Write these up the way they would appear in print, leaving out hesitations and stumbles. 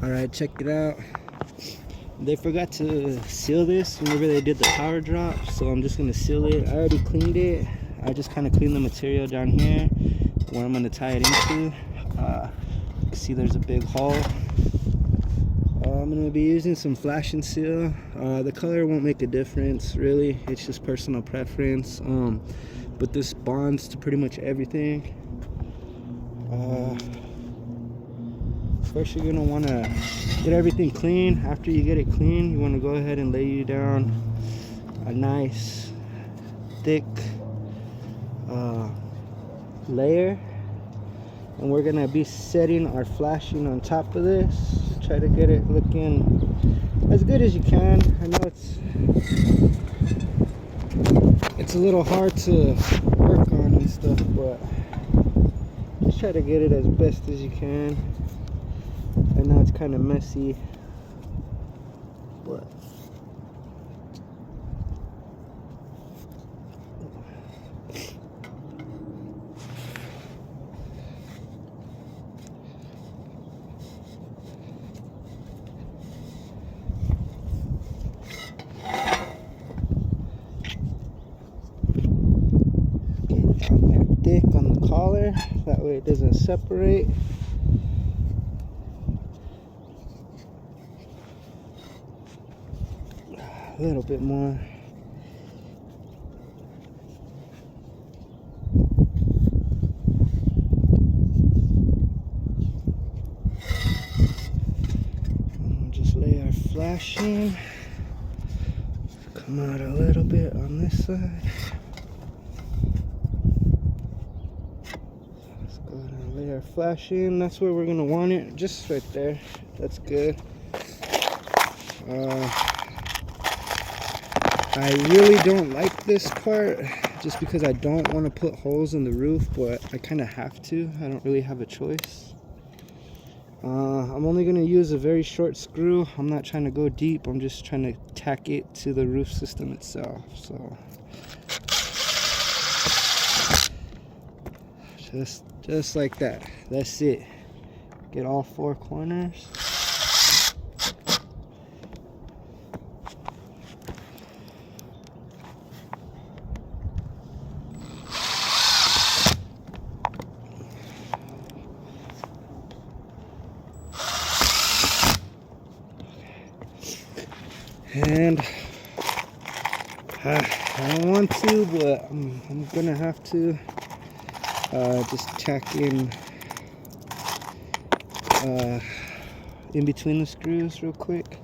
Alright, check it out. They forgot to seal this whenever they did the power drop, so I'm just gonna seal it. I already cleaned it. I just kind of cleaned the material down here where I'm gonna tie it into. You can see there's a big hole. I'm gonna be using some flash and seal. The color won't make a difference really, it's just personal preference. But this bonds to pretty much everything. First you're gonna want to get everything clean. After you get it clean, you want to go ahead and lay down a nice thick layer, and we're gonna be setting our flashing on top of this. Try to get it looking as good as you can. I know it's a little hard to work on and stuff, but just try to get it as best as you can. I know it's kind of messy, but thick on the collar, that way it doesn't separate. A little bit more. And just lay our flashing. Come out a little bit on this side. Lay our flashing. That's where we're gonna want it, just right there. That's good. I really don't like this part just because I don't want to put holes in the roof, but I kind of have to. I don't really have a choice. I'm only going to use a very short screw. I'm not trying to go deep. I'm just trying to tack it to the roof system itself. So just like that. That's it. Get all four corners. And I don't want to, but I'm gonna have to just tack in between the screws real quick.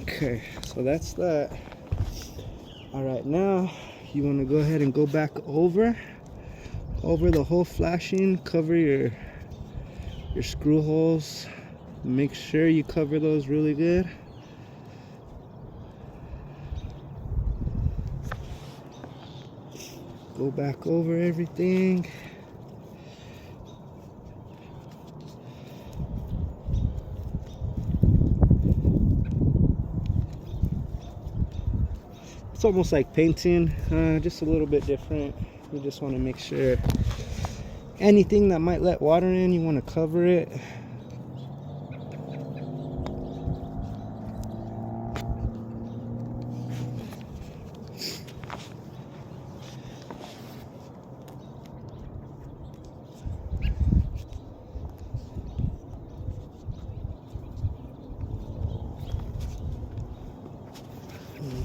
Okay, so that's that. All right, now you want to go ahead and go back over the whole flashing. Cover your screw holes. Make sure you cover those really good. Go back over everything. It's almost like painting, just a little bit different. You just want to make sure anything that might let water in, you want to cover it.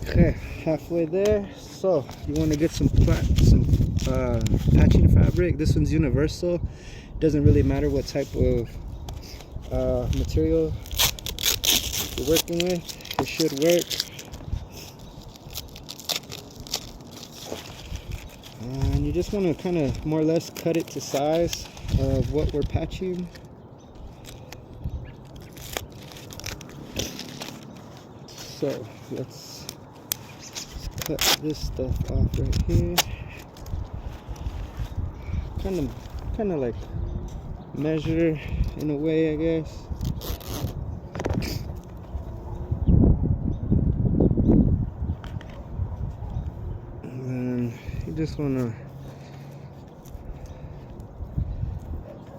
Okay, halfway there. So you want to get some patching fabric. This one's universal. Doesn't really matter what type of material you're working with. It should work. And you just want to kind of more or less cut it to size of what we're patching. So let's cut this stuff off right here. kind of like measure in a way, I guess. And you just want to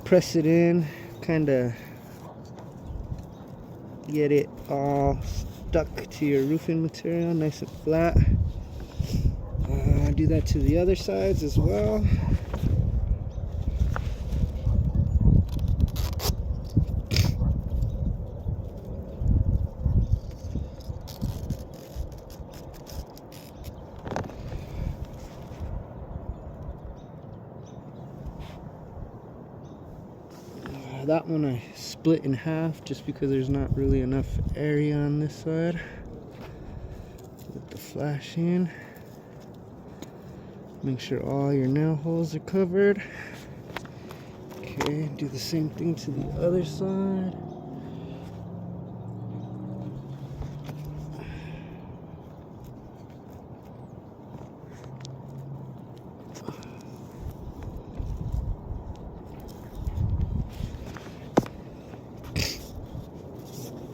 press it in, kind of get it all stuck to your roofing material, nice and flat. Do that to the other sides as well. That one I split in half just because there's not really enough area on this side with the flashing. Make sure all your nail holes are covered. Okay, do the same thing to the other side.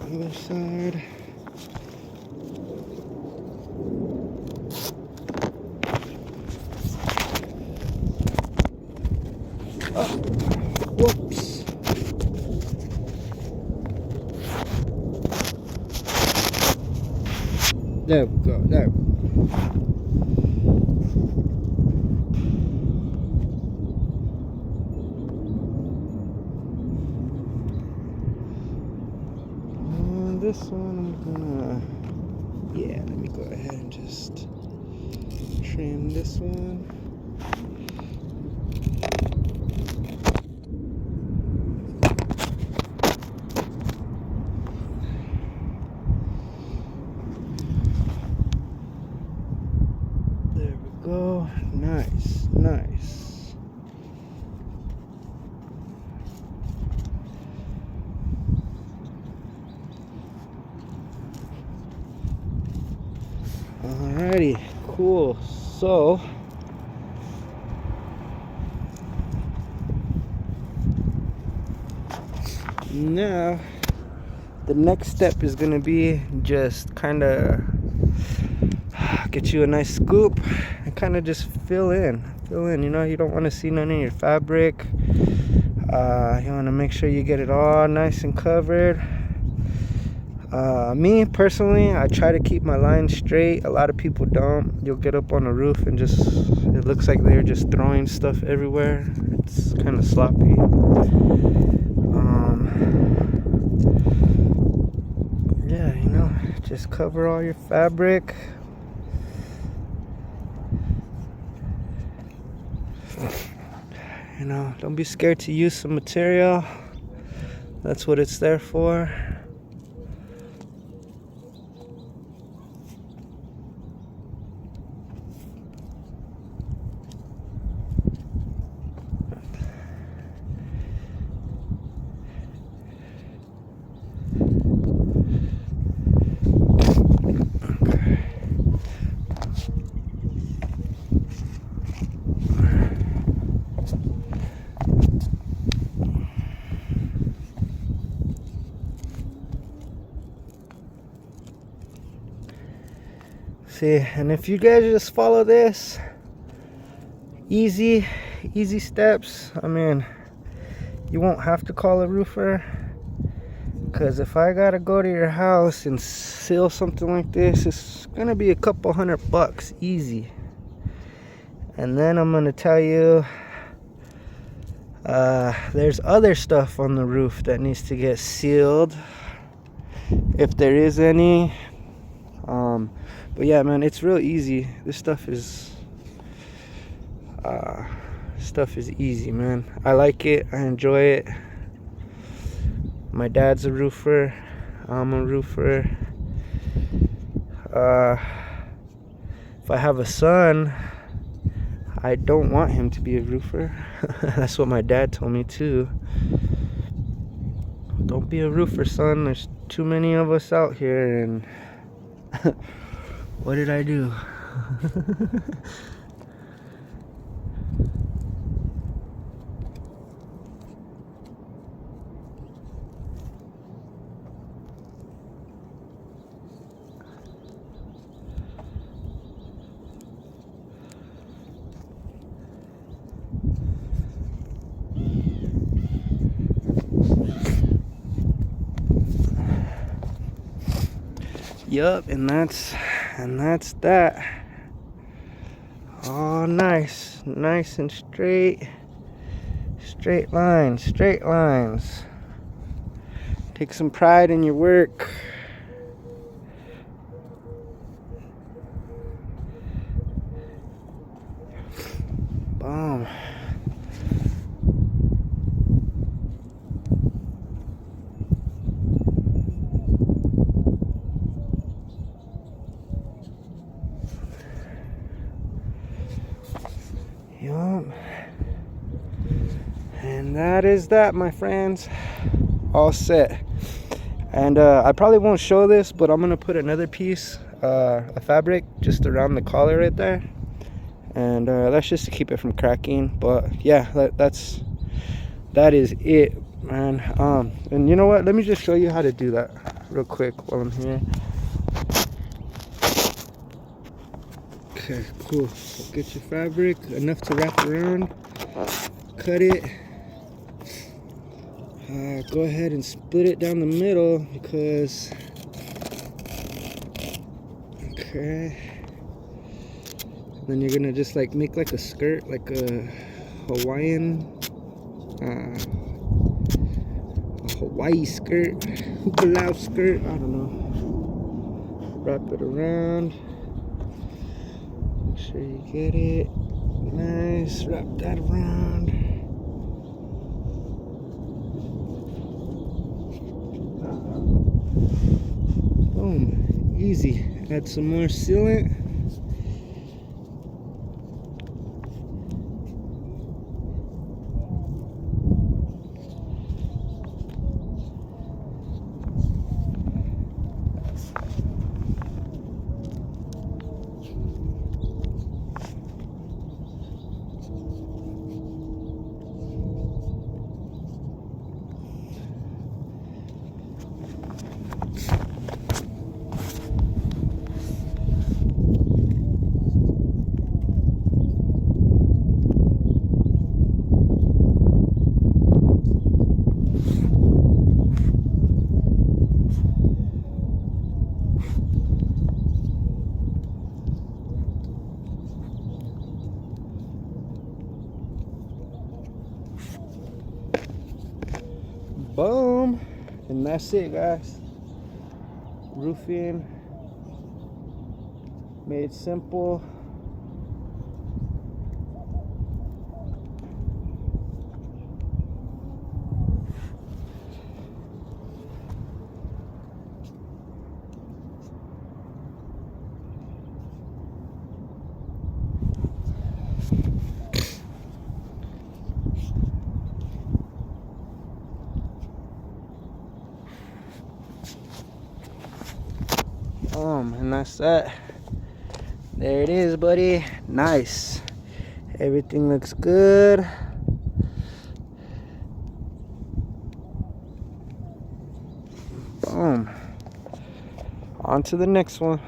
Other side. Oh, whoops. There we go, there we go. And this one I'm gonna, yeah, let me go ahead and just trim this one. Go, nice, nice. Alrighty, cool. So now the next step is gonna be just kind of get you a nice scoop and kind of just fill in, you know. You don't want to see none of your fabric. You want to make sure you get it all nice and covered. Me personally, I try to keep my lines straight. A lot of people don't. You'll get up on a roof and just, it looks like they're just throwing stuff everywhere. It's kind of sloppy. Yeah, you know, just cover all your fabric. You know, don't be scared to use some material. That's what it's there for. See, and if you guys just follow this, easy steps, I mean, you won't have to call a roofer. Because if I gotta go to your house and seal something like this, it's gonna be a couple $100 easy. And then I'm gonna tell you, there's other stuff on the roof that needs to get sealed, if there is any. But yeah, man, it's real easy. This stuff is easy, man. I like it. I enjoy it. My dad's a roofer. I'm a roofer. If I have a son, I don't want him to be a roofer. That's what my dad told me too. Don't be a roofer, son. There's too many of us out here, and what did I do? Yup, and that's that. Oh, nice and straight lines. Take some pride in your work. Boom. Yup. And that is that, my friends. All set. And I probably won't show this, but I'm gonna put another piece of fabric just around the collar right there, and that's just to keep it from cracking. But yeah, that is it, man. And you know what, let me just show you how to do that real quick while I'm here. Okay, cool. Get your fabric enough to wrap around, cut it. Go ahead and split it down the middle, because okay, then you're gonna just like make like a skirt, like a Hawaiian a Hawaii skirt, hukalau skirt, I don't know. Wrap it around, make sure you get it nice, wrap that around. Boom, easy. Add some more sealant. Boom, and that's it, guys. Roofing made simple. And that's that. There it is, buddy. Nice. Everything looks good. Boom. On to the next one.